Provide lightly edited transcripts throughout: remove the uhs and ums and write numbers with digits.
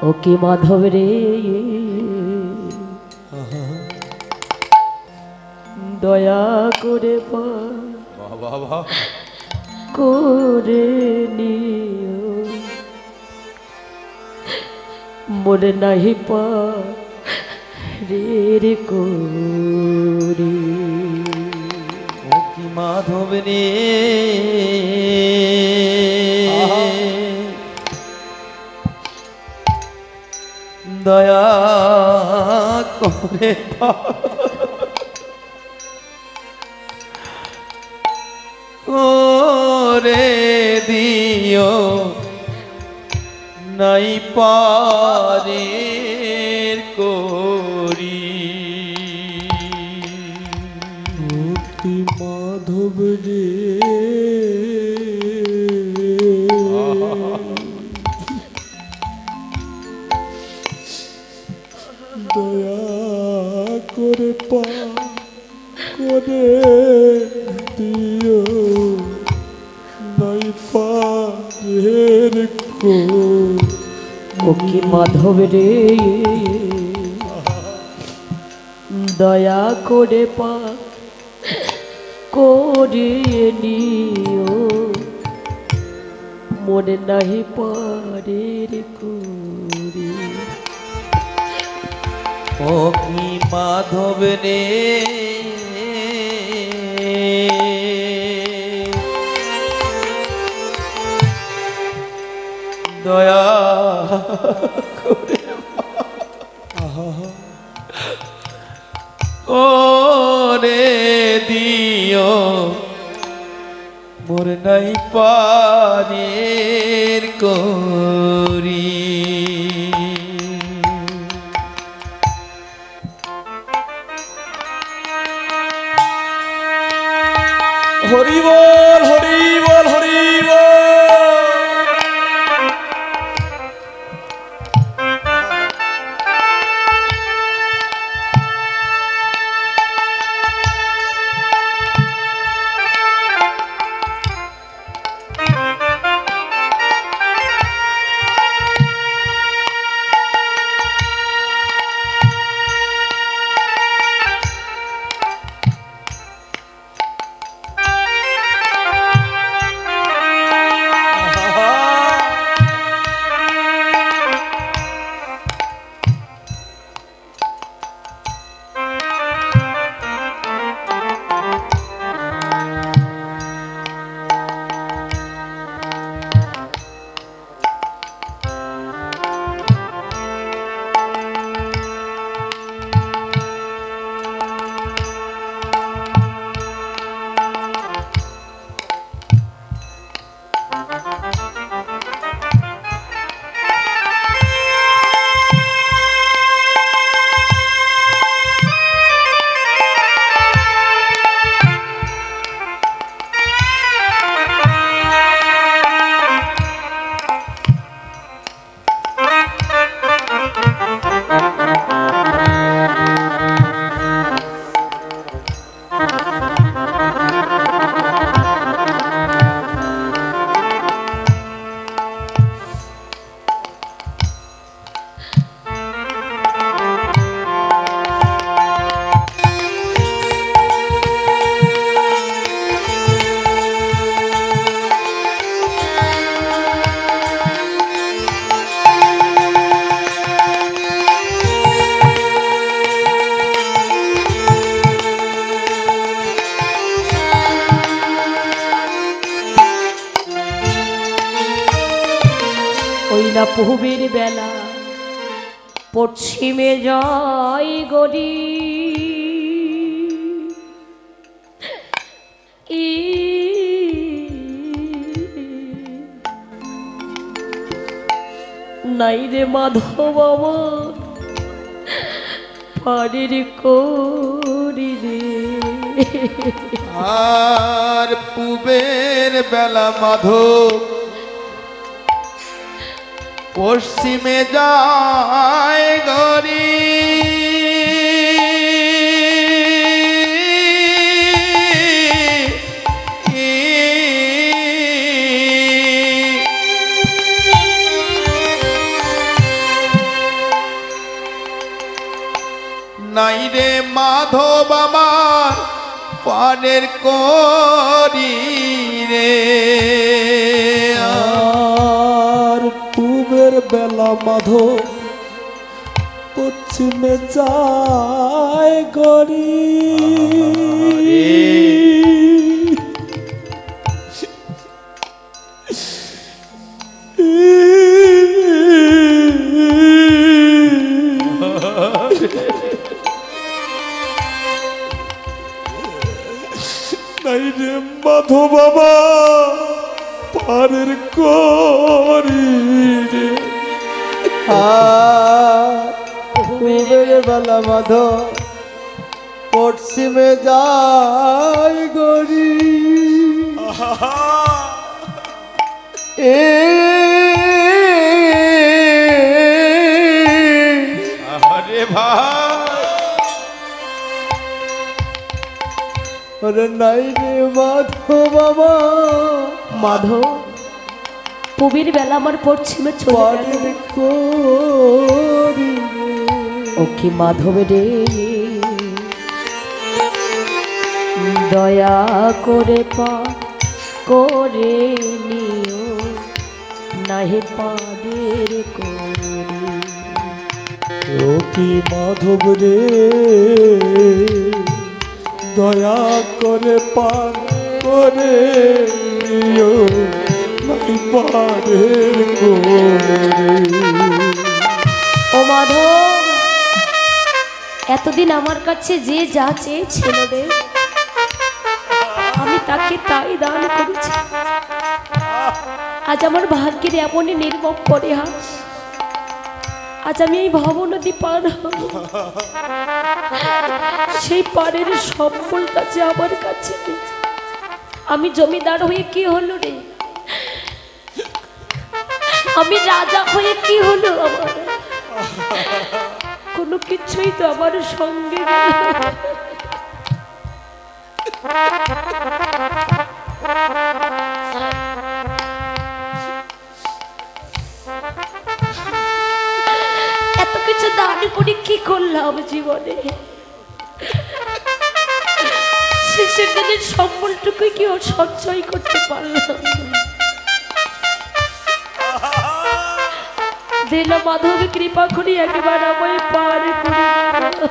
ও কি মাধব রে দয়া করে করে নিও মনে নাহি পা রে করে ও কি মাধব রে দয়া করে করে দিও নাই পারে করি কি মাধব রে দয়া করে করে দিও নাই পারের ও কি মাধব রে দয়া করে করে নিও মনে নাহি পারে করে ও কি মাধব রে দয়া করে দিও মোর নাই পারের করি হরি বল হরি বল হরি বল ওই না পূবের বেলা পশ্চিমে জয় গরি নাই রে মাধব আমার পারের করি রে আর পূবের বেলা মাধব পশ্চিমে যায় গরি নাই রে মাধব আমার পানের করি রে। আর পূবের বেলা মাধব পশ্চিমে যায় গরি। নাই রে মাধব বাবা পারের করি রে। পূবের বেলা মাধব পশ্চিমে যায় গরি। আরে ভাই ওরে নাই রে মাধব বাবা মাধব পূবের বেলা আমার পশ্চিমে চলে গেল। পারের করি রে। ও কি মাধব রে, দয়া করে পা করে নিও নাহি পাদের করি। ও কি মাধব রে, দয়া করে পার করে নিও নাই পারের করে। ও মাধব, এতদিন আমার কাছে যে যা চেয়েছিল রে আমি তাকে তাই দান করেছি। আজ আমার ভাগ্যের এমনই নির্মম পরিহাস। আজ আমি এই ভবনদী পার হব, সেই পারের সম্বলটা যে আমার কাছে নেই। আমি জমিদার হয়ে কি হলো রে, আমি রাজা হয়ে কি হলো আমার, কোনো কিছুই তো আমার সঙ্গে গেল না। এত কিছু দান করে কি করলাম জীবনে, শেষের দিনের সম্বলটুকুই কি ও সঞ্চয় করতে পারলাম। দিলা মাধবী কৃপা করি একবার আমায় পার করে দাও।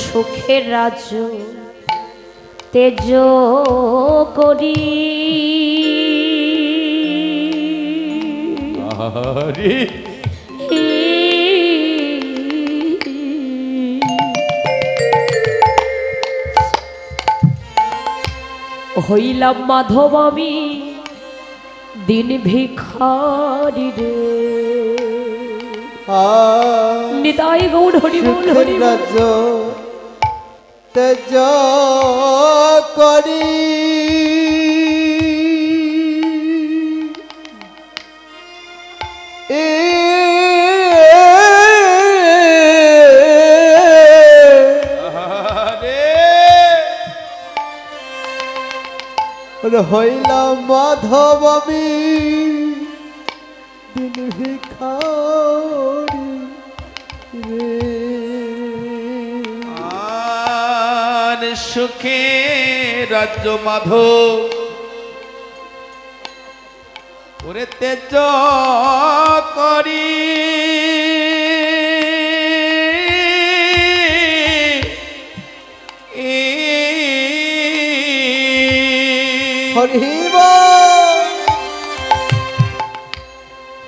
সুখের রাজ্য তেজ করি, আরে হইলাম মাধব আমি দিন ভিখারি রে। নিতাই গৌর হরি বল হরি বল। রাজ্য তেজ করি হইলাম মাধব আমি দিন ভিখারি রে। আর সুখে রাজ্য মাধব ওরে তেজ করি,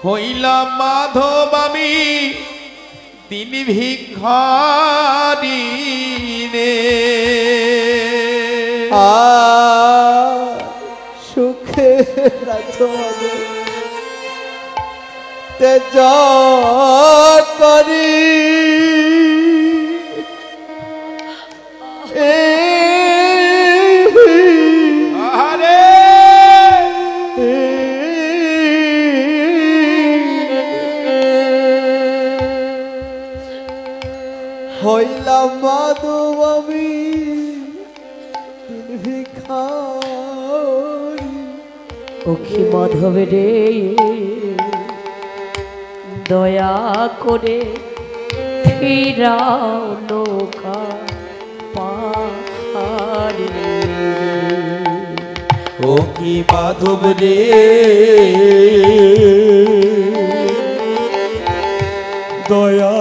হইলাম মাধব আমি তিনি ভিখারি রে। সুখে রাজমাধব তেজ করি আরে হইলাম মাধব আমি দিন ভিখারি। ওকে মাধব রে দয়া করে ফিরাও নৌকা পাহাড়ে। ও কি মাধব রে দয়া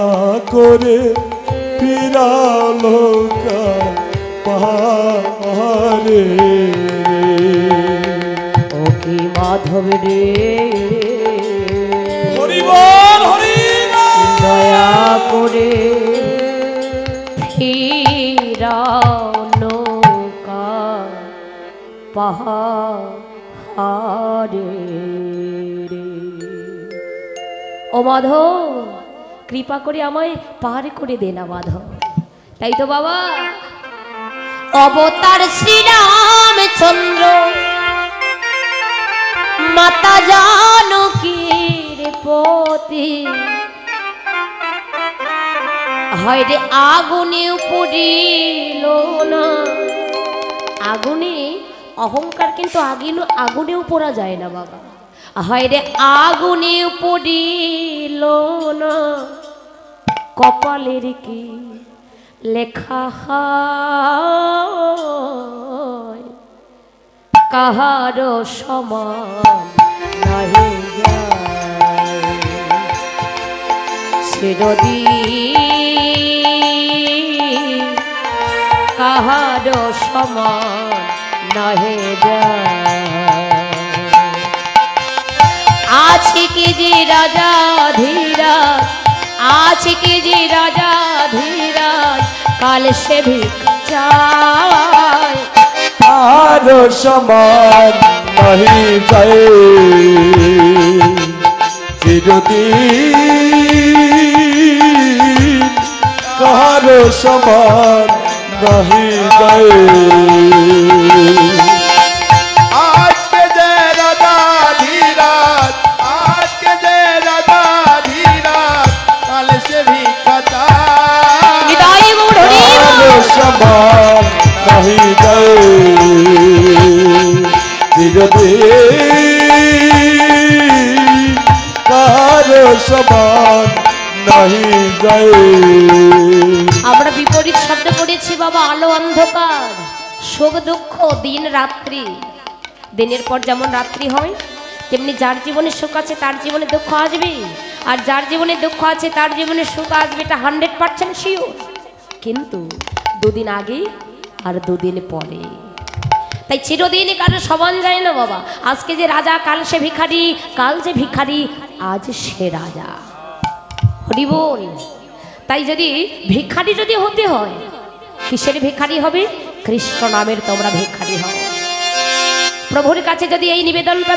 করে ফিরালো পাহাড়ে। ও কি মাধব রে হরি বল হরি বল। দয়া করে ফিরাও নৌকা পাহাড়ে। ও মাধব কৃপা করে আমায় পার করে দে না মাধব। তাই তো বাবা অবতার শ্রীরামচন্দ্র মাতা জানকীর পতি হয় রে আগুনে পুড়িল না। আগুনে অহংকার কিন্তু আগুনেও পোড়া যায় না বাবা। হয় রে আগুনে পুড়িল না। কপালের কি লেখা হয় কাহারো সমান নাহি যায়। চিরদিন কাহারো সমান নাহি যায়। আছে কি যে রাজা ধীরাজ, আছে কি যে রাজা ধীরাজ কাল সে ভিক চায়। আর সমান নাহি যায় চিরদিন কাহার সমান নাহি যায়। আজকে যে রাজা ধীরাজ, আজকে যে রাজা ধীরাজ কাল সে ভিক্ষা চায়। হৃদয় গৌড় হরি কাহার সমান নাহি যায় চিরদিন কাহার সমান নাহি যায়। আমরা বিপরীত শব্দ পড়েছি বাবা। আলো অন্ধকার, সুখ দুঃখ, দিন রাত্রি। দিনের পর যেমন রাত্রি হয় তেমনি যার জীবনে সুখ আছে তার জীবনে দুঃখ আসবে, আর যার জীবনে দুঃখ আছে তার জীবনে সুখ আসবে। এটা 100% শিওর। কিন্তু দুদিন আগে আর দুদিন পরে। তাই চিরদিনই কারো সমান যায় না বাবা। আজকে যে রাজা কাল সে ভিখারি, কাল যে ভিখারি আজ সে রাজা। হরি বল। তাই যদি ভিখারি যদি হতে হয়, কিসের ভিখারি হবে? কৃষ্ণ নামের তোমরা ভিখারি হও। প্রভুর কাছে যদি এই নিবেদনটা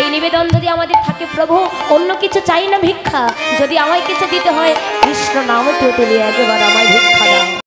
এই নিবেদন যদি আমাদের থাকে, প্রভু অন্য কিছু চাই না ভিক্ষা, যদি আমায় কিছু দিতে হয় কৃষ্ণ নামটিও তুমি একবার আমায় ভিক্ষা দাও।